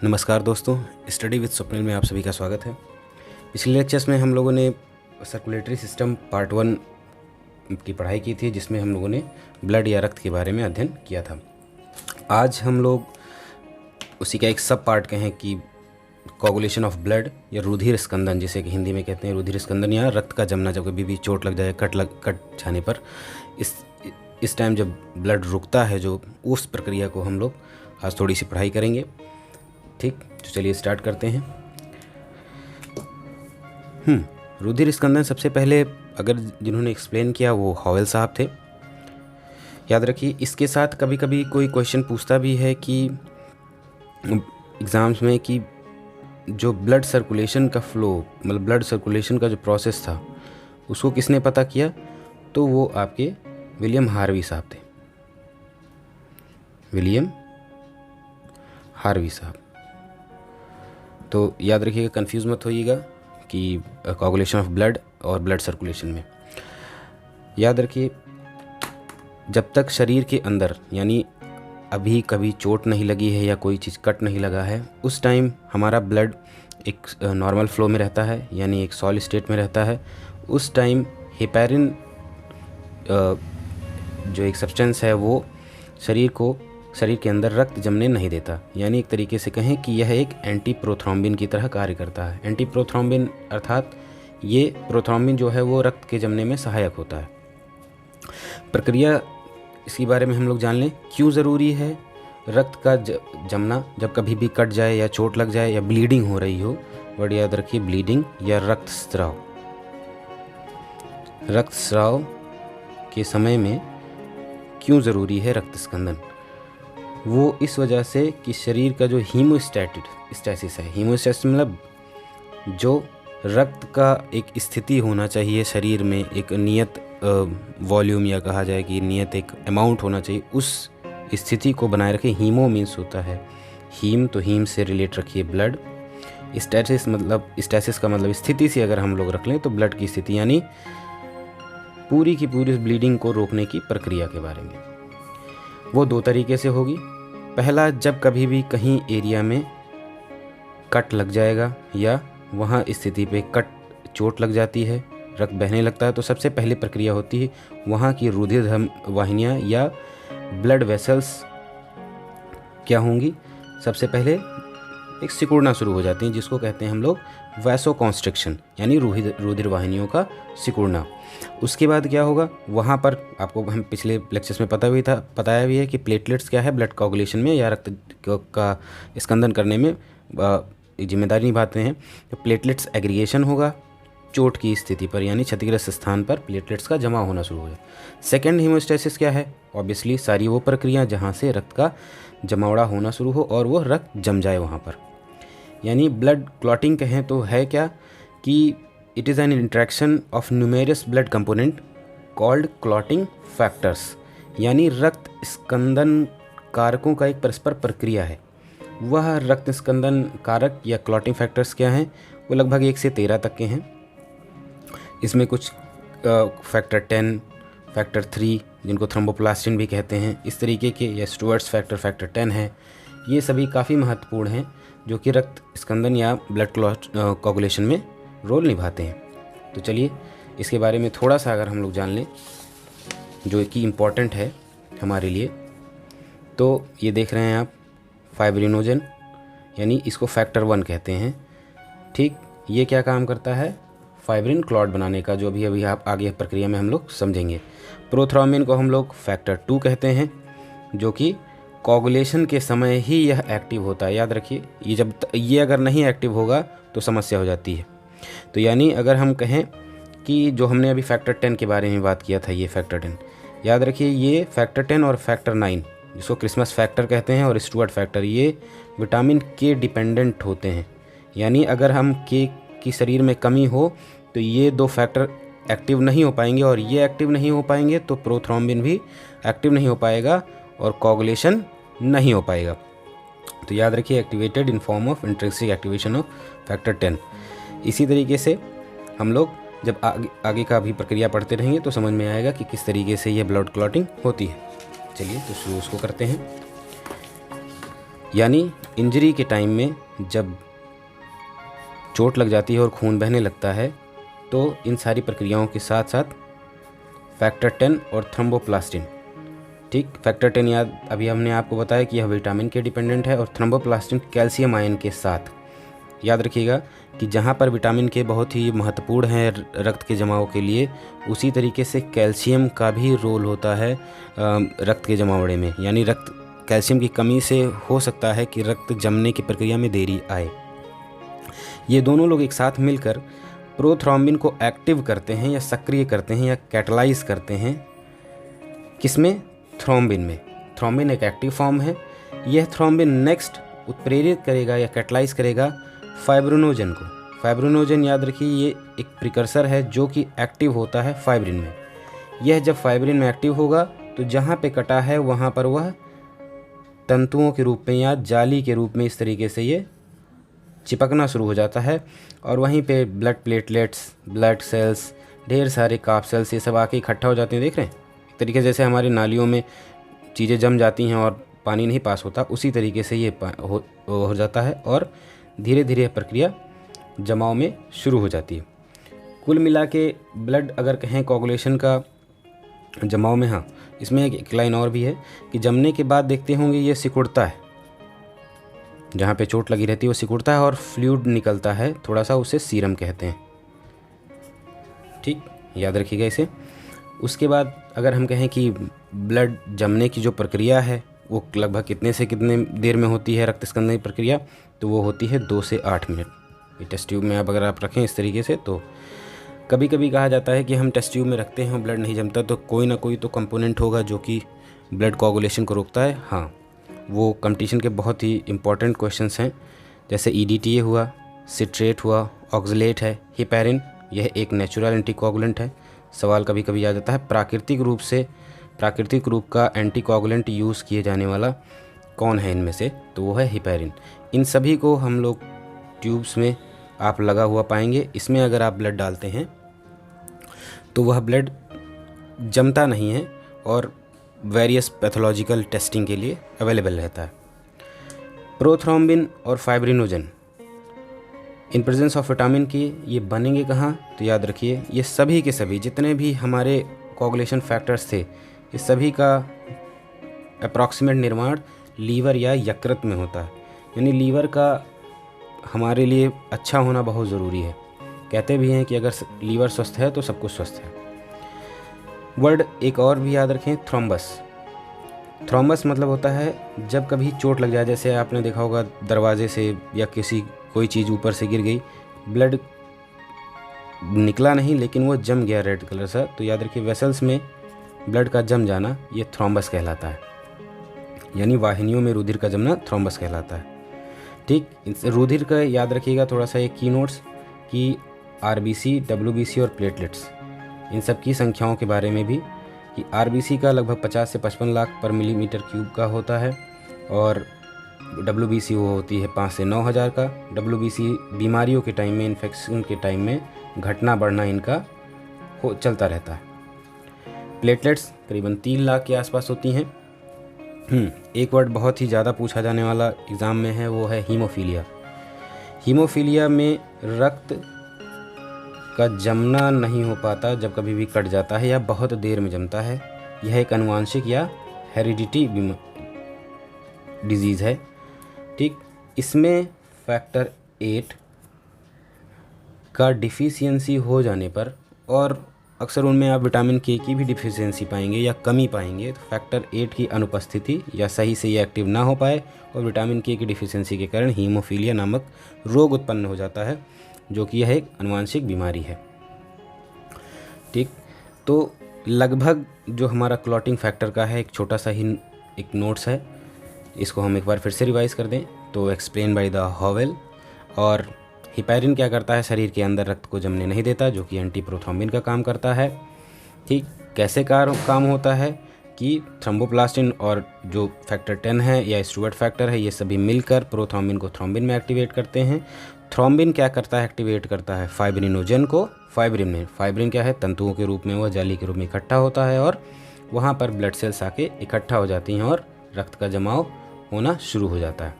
नमस्कार दोस्तों, study with Swapnil में आप सभी का स्वागत है। पिछले लेक्चर्स में हम लोगों ने सर्कुलेटरी सिस्टम पार्ट 1 की पढ़ाई की थी, जिसमें हम लोगों ने ब्लड या रक्त के बारे में अध्ययन किया था। आज हम लोग उसी का एक सब पार्ट कहें कि कोगुलेशन ऑफ ब्लड या रुधिर स्कंदन, जिसे कि हिंदी में कहते हैं रुधिर स्कंदन या रक्त का जमना। जब कभी भी चोट लग जाए, कट जाने पर इस टाइम जब ब्लड रुकता है, जो उस प्रक्रिया को हम लोग आज थोड़ी सी पढ़ाई करेंगे। ठीक, तो चलिए स्टार्ट करते हैं। रुधिर स्कंदन सबसे पहले अगर जिन्होंने एक्सप्लेन किया वो हॉवेल साहब थे। याद रखिए, इसके साथ कभी कभी कोई क्वेश्चन पूछता भी है कि एग्ज़ाम्स में कि जो ब्लड सर्कुलेशन का फ्लो, मतलब ब्लड सर्कुलेशन का जो प्रोसेस था, उसको किसने पता किया, तो वो आपके विलियम हार्वी साहब थे। विलियम हार्वी साहब। तो याद रखिएगा, कंफ्यूज मत होइएगा कि कोगुलेशन ऑफ ब्लड और ब्लड सर्कुलेशन में। याद रखिए, जब तक शरीर के अंदर, यानी अभी कभी चोट नहीं लगी है या कोई चीज़ कट नहीं लगा है, उस टाइम हमारा ब्लड एक नॉर्मल फ्लो में रहता है, यानी एक सॉलिड स्टेट में रहता है। उस टाइम हेपेरिन जो एक सब्सटेंस है, वो शरीर के अंदर रक्त जमने नहीं देता। यानी एक तरीके से कहें कि यह एक एंटी प्रोथ्रोम्बिन की तरह कार्य करता है। एंटी प्रोथ्रोम्बिन अर्थात ये प्रोथ्रोम्बिन जो है वो रक्त के जमने में सहायक होता है। प्रक्रिया इसके बारे में हम लोग जान लें, क्यों ज़रूरी है रक्त का जमना। जब कभी भी कट जाए या चोट लग जाए या ब्लीडिंग हो रही हो, वर्ड याद रखिए, ब्लीडिंग या रक्तस्राव। रक्तस्राव के समय में क्यों ज़रूरी है रक्त स्कंदन? वो इस वजह से कि शरीर का जो हीमोस्टैसिस है, हीमोस्टैसिस मतलब जो रक्त का एक स्थिति होना चाहिए शरीर में, एक नियत वॉल्यूम या कहा जाए कि नियत एक अमाउंट होना चाहिए, उस स्थिति को बनाए रखे। हीमो मीन्स होता है हीम, तो हीम से रिलेट रखिए ब्लड। स्टैसिस का मतलब स्थिति से अगर हम लोग रख लें तो ब्लड की स्थिति, यानी पूरी की पूरी ब्लीडिंग को रोकने की प्रक्रिया के बारे में। वो दो तरीके से होगी। पहला, जब कभी भी कहीं एरिया में कट लग जाएगा या वहाँ स्थिति पे चोट लग जाती है, रक्त बहने लगता है, तो सबसे पहले प्रक्रिया होती है वहाँ की रुधिर वाहिनियाँ या ब्लड वेसल्स क्या होंगी, सबसे पहले एक सिकुड़ना शुरू हो जाती हैं, जिसको कहते हैं हम लोग वैसोकॉन्स्ट्रिक्शन, यानी रुधिर वाहिनियों का सिकुड़ना। उसके बाद क्या होगा, वहाँ पर आपको हम पिछले लेक्चर्स में बताया भी है कि प्लेटलेट्स क्या है ब्लड कोगुलेशन में या रक्त का स्कंदन करने में जिम्मेदारी निभाते हैं। तो प्लेटलेट्स एग्रीगेशन होगा चोट की स्थिति पर, यानी क्षतिग्रस्त स्थान पर प्लेटलेट्स का जमा होना शुरू हो जाए। सेकेंड, हीमोस्टैसिस क्या है, ऑब्वियसली सारी वो प्रक्रिया जहाँ से रक्त का जमावड़ा होना शुरू हो और वो रक्त जम जाए वहाँ पर। यानी ब्लड क्लॉटिंग कहें तो है क्या कि it is an interaction of numerous blood component called clotting factors, यानी रक्त स्कंदन कारकों का एक परस्पर प्रक्रिया है। वह रक्त स्कंदन कारक या क्लॉटिंग फैक्टर्स क्या हैं, वो लगभग 1 से 13 तक के हैं। इसमें कुछ फैक्टर 10, फैक्टर 3, जिनको थ्रोम्बोप्लास्टिन भी कहते हैं, इस तरीके के, या स्टुअर्ट्स फैक्टर 10 है। ये सभी काफ़ी महत्वपूर्ण हैं जो कि रक्त स्कंदन या ब्लड कोगुलेशन में रोल निभाते हैं। तो चलिए इसके बारे में थोड़ा सा अगर हम लोग जान लें, जो कि इम्पॉर्टेंट है हमारे लिए। तो ये देख रहे हैं आप फाइब्रिनोजन, यानी इसको फैक्टर 1 कहते हैं। ठीक, ये क्या काम करता है, फाइब्रिन क्लॉट बनाने का, जो अभी आप आगे प्रक्रिया में हम लोग समझेंगे। प्रोथ्रोम्बिन को हम लोग फैक्टर 2 कहते हैं, जो कि कोगुलेशन के समय ही यह एक्टिव होता है। याद रखिए, ये अगर नहीं एक्टिव होगा तो समस्या हो जाती है। तो यानी अगर हम कहें कि जो हमने अभी फैक्टर 10 के बारे में बात किया था, ये फैक्टर 10, याद रखिए, ये फैक्टर 10 और फैक्टर 9, जिसको क्रिसमस फैक्टर कहते हैं, और स्टुअर्ट फैक्टर, ये विटामिन के डिपेंडेंट होते हैं। यानी अगर हम के की शरीर में कमी हो तो ये दो फैक्टर एक्टिव नहीं हो पाएंगे, और ये एक्टिव नहीं हो पाएंगे तो प्रोथ्रोम्बिन भी एक्टिव नहीं हो पाएगा और कोगुलेशन नहीं हो पाएगा। तो याद रखिए, activated in form of intrinsic activation of factor 10। इसी तरीके से हम लोग जब आगे का भी प्रक्रिया पढ़ते रहेंगे तो समझ में आएगा कि किस तरीके से ये ब्लड क्लॉटिंग होती है। चलिए तो शुरू उसको करते हैं। यानी इंजरी के टाइम में जब चोट लग जाती है और खून बहने लगता है तो इन सारी प्रक्रियाओं के साथ साथ फैक्टर 10 और थ्रोम्बोप्लास्टिन, ठीक, फैक्टर 10 याद अभी हमने आपको बताया कि यह विटामिन के डिपेंडेंट है, और थ्रोम्बोप्लास्टिन कैल्शियम आयन के साथ। याद रखिएगा कि जहाँ पर विटामिन के बहुत ही महत्वपूर्ण है रक्त के जमाव के लिए, उसी तरीके से कैल्शियम का भी रोल होता है रक्त के जमावड़े में। यानी रक्त कैल्शियम की कमी से हो सकता है कि रक्त जमने की प्रक्रिया में देरी आए। ये दोनों लोग एक साथ मिलकर प्रोथ्रोम्बिन को एक्टिव करते हैं या सक्रिय करते हैं या कैटलाइज करते हैं। किसमें? थ्रोम्बिन में। थ्रोम्बिन एक एक्टिव फॉर्म है। यह थ्रोम्बिन नेक्स्ट उत्प्रेरित करेगा या कैटलाइज करेगा फाइब्रिनोजन को। फाइब्रिनोजन याद रखिए ये एक प्रिकर्सर है जो कि एक्टिव होता है फाइब्रिन में। यह जब फाइब्रिन में एक्टिव होगा तो जहाँ पे कटा है वहाँ पर वह तंतुओं के रूप में या जाली के रूप में इस तरीके से ये चिपकना शुरू हो जाता है, और वहीं पे ब्लड प्लेटलेट्स, ब्लड सेल्स, ढेर सारे काफ सेल्स ये सब आके इकट्ठा हो जाते हैं। देख रहे हैं एक तरीके से जैसे हमारी नालियों में चीज़ें जम जाती हैं और पानी नहीं पास होता, उसी तरीके से ये हो जाता है और धीरे धीरे प्रक्रिया जमाव में शुरू हो जाती है। कुल मिला के ब्लड अगर कहें कोगुलेशन का जमाव में, हाँ, इसमें एक लाइन और भी है कि जमने के बाद देखते होंगे ये सिकुड़ता है, जहाँ पे चोट लगी रहती है वो सिकुड़ता है और फ्लूइड निकलता है थोड़ा सा, उसे सीरम कहते हैं। ठीक, याद रखिएगा इसे। उसके बाद अगर हम कहें कि ब्लड जमने की जो प्रक्रिया है वो लगभग कितने से कितने देर में होती है रक्त स्कंदन की प्रक्रिया, तो वो होती है 2 से 8 मिनट। ये टेस्ट ट्यूब में अगर आप रखें इस तरीके से, तो कभी कभी कहा जाता है कि हम टेस्ट ट्यूब में रखते हैं ब्लड नहीं जमता, तो कोई ना कोई तो कंपोनेंट होगा जो कि ब्लड कोगुलेशन को रोकता है। हाँ, वो कंपटीशन के बहुत ही इंपॉर्टेंट क्वेश्चंस हैं, जैसे EDTA हुआ, सिट्रेट हुआ, ऑक्सलेट है, हिपैरिन, यह एक नेचुरल एंटीकोगुलेंट है। सवाल कभी कभी आ जाता है प्राकृतिक रूप का एंटीकोगुलेंट यूज़ किए जाने वाला कौन है इनमें से, तो वो है हिपैरिन। इन सभी को हम लोग ट्यूब्स में आप लगा हुआ पाएंगे। इसमें अगर आप ब्लड डालते हैं तो वह ब्लड जमता नहीं है और वेरियस पैथोलॉजिकल टेस्टिंग के लिए अवेलेबल रहता है। प्रोथ्रोम्बिन और fibrinogen in presence of vitamin की ये बनेंगे कहाँ, तो याद रखिए ये सभी के सभी जितने भी हमारे कोगुलेशन फैक्टर्स थे, ये सभी का अप्रॉक्सीमेट निर्माण लीवर या यकृत में होता है। यानी लीवर का हमारे लिए अच्छा होना बहुत ज़रूरी है। कहते भी हैं कि अगर लीवर स्वस्थ है तो सब कुछ स्वस्थ है। वर्ड एक और भी याद रखें, थ्रोम्बस। थ्रोम्बस मतलब होता है जब कभी चोट लग जाए, जैसे आपने देखा होगा दरवाजे से या कोई चीज़ ऊपर से गिर गई, ब्लड निकला नहीं लेकिन वो जम गया रेड कलर सा, तो याद रखिए वेसल्स में ब्लड का जम जाना ये थ्रोम्बस कहलाता है। यानी वाहिनियों में रुधिर का जमना थ्रोम्बस कहलाता है। ठीक, रुधिर का याद रखिएगा थोड़ा सा एक की नोट्स कि RBC, WBC और प्लेटलेट्स, इन सब की संख्याओं के बारे में भी कि RBC का लगभग 50 से 55 लाख पर मिलीमीटर क्यूब का होता है, और WBC वो होती है 5 से 9 हज़ार का। WBC बीमारियों के टाइम में, इन्फेक्शन के टाइम में घटना बढ़ना इनका चलता रहता है। प्लेटलेट्स करीबन 3 लाख के आसपास होती हैं। एक वर्ड बहुत ही ज़्यादा पूछा जाने वाला एग्ज़ाम में है, वो है हीमोफीलिया। हीमोफीलिया में रक्त का जमना नहीं हो पाता जब कभी भी कट जाता है या बहुत देर में जमता है। यह एक आनुवांशिक या हेरिडिटी डिजीज़ है। ठीक, इसमें फैक्टर 8 का डिफिशियंसी हो जाने पर, और अक्सर उनमें आप विटामिन के की भी डिफिशियंसी पाएंगे या कमी पाएंगे, तो फैक्टर 8 की अनुपस्थिति या सही से ये एक्टिव ना हो पाए और विटामिन के की डिफिशियंसी के कारण हीमोफीलिया नामक रोग उत्पन्न हो जाता है, जो कि यह एक आनुवांशिक बीमारी है। ठीक, तो लगभग जो हमारा क्लॉटिंग फैक्टर का है एक छोटा सा ही एक नोट्स है, इसको हम एक बार फिर से रिवाइज कर दें तो एक्सप्लेन बाय द हॉवेल। और हिपैरिन क्या करता है, शरीर के अंदर रक्त को जमने नहीं देता, जो कि एंटी प्रोथ्रोम्बिन का काम करता है। ठीक, कैसे काम होता है कि थ्रोम्बोप्लास्टिन और जो फैक्टर 10 है या स्टुअर्ट फैक्टर है, ये सभी मिलकर प्रोथ्रोम्बिन को थ्रोम्बिन में एक्टिवेट करते हैं। थ्रोम्बिन क्या करता है, एक्टिवेट करता है फाइब्रिनोजन को फाइब्रिन में। फाइब्रिन क्या है, तंतुओं के रूप में, वह जाली के रूप में इकट्ठा होता है और वहाँ पर ब्लड सेल्स आके इकट्ठा हो जाती हैं और रक्त का जमाव होना शुरू हो जाता है।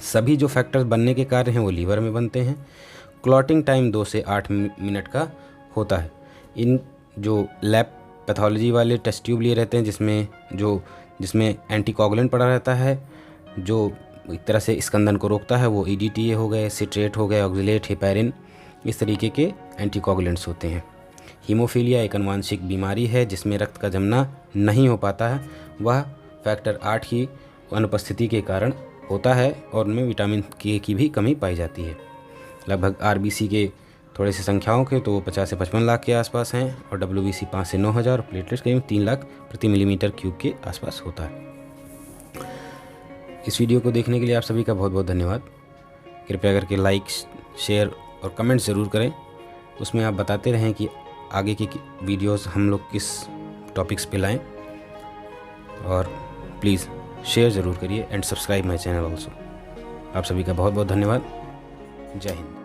सभी जो फैक्टर्स बनने के कार्य हैं वो लीवर में बनते हैं। क्लॉटिंग टाइम 2 से 8 मिनट का होता है। इन जो लैब पैथोलॉजी वाले टेस्ट ट्यूब लिए रहते हैं जिसमें एंटीकोगुलेंट पड़ा रहता है, जो एक तरह से स्कंदन को रोकता है, वो EDTA हो गए, सिट्रेट हो गए, ऑक्जिलेट, हेपेरिन, इस तरीके के एंटीकोगुलेंट्स होते हैं। हीमोफीलिया एक आनुवांशिक बीमारी है जिसमें रक्त का जमना नहीं हो पाता है। वह फैक्टर 8 की अनुपस्थिति के कारण होता है और उनमें विटामिन के की भी कमी पाई जाती है। लगभग RBC के थोड़े से संख्याओं के तो 50 से 55 लाख के आसपास हैं और WBC 5 से 9 हज़ार, प्लेटलेट्स करीब 3 लाख प्रति मिलीमीटर क्यूब के आसपास होता है। इस वीडियो को देखने के लिए आप सभी का बहुत बहुत धन्यवाद। कृपया करके लाइक, शेयर और कमेंट ज़रूर करें। उसमें आप बताते रहें कि आगे की वीडियोस हम लोग किस टॉपिक्स पे लाएं, और प्लीज़ शेयर ज़रूर करिए and subscribe my channel also. आप सभी का बहुत बहुत धन्यवाद। जय हिंद।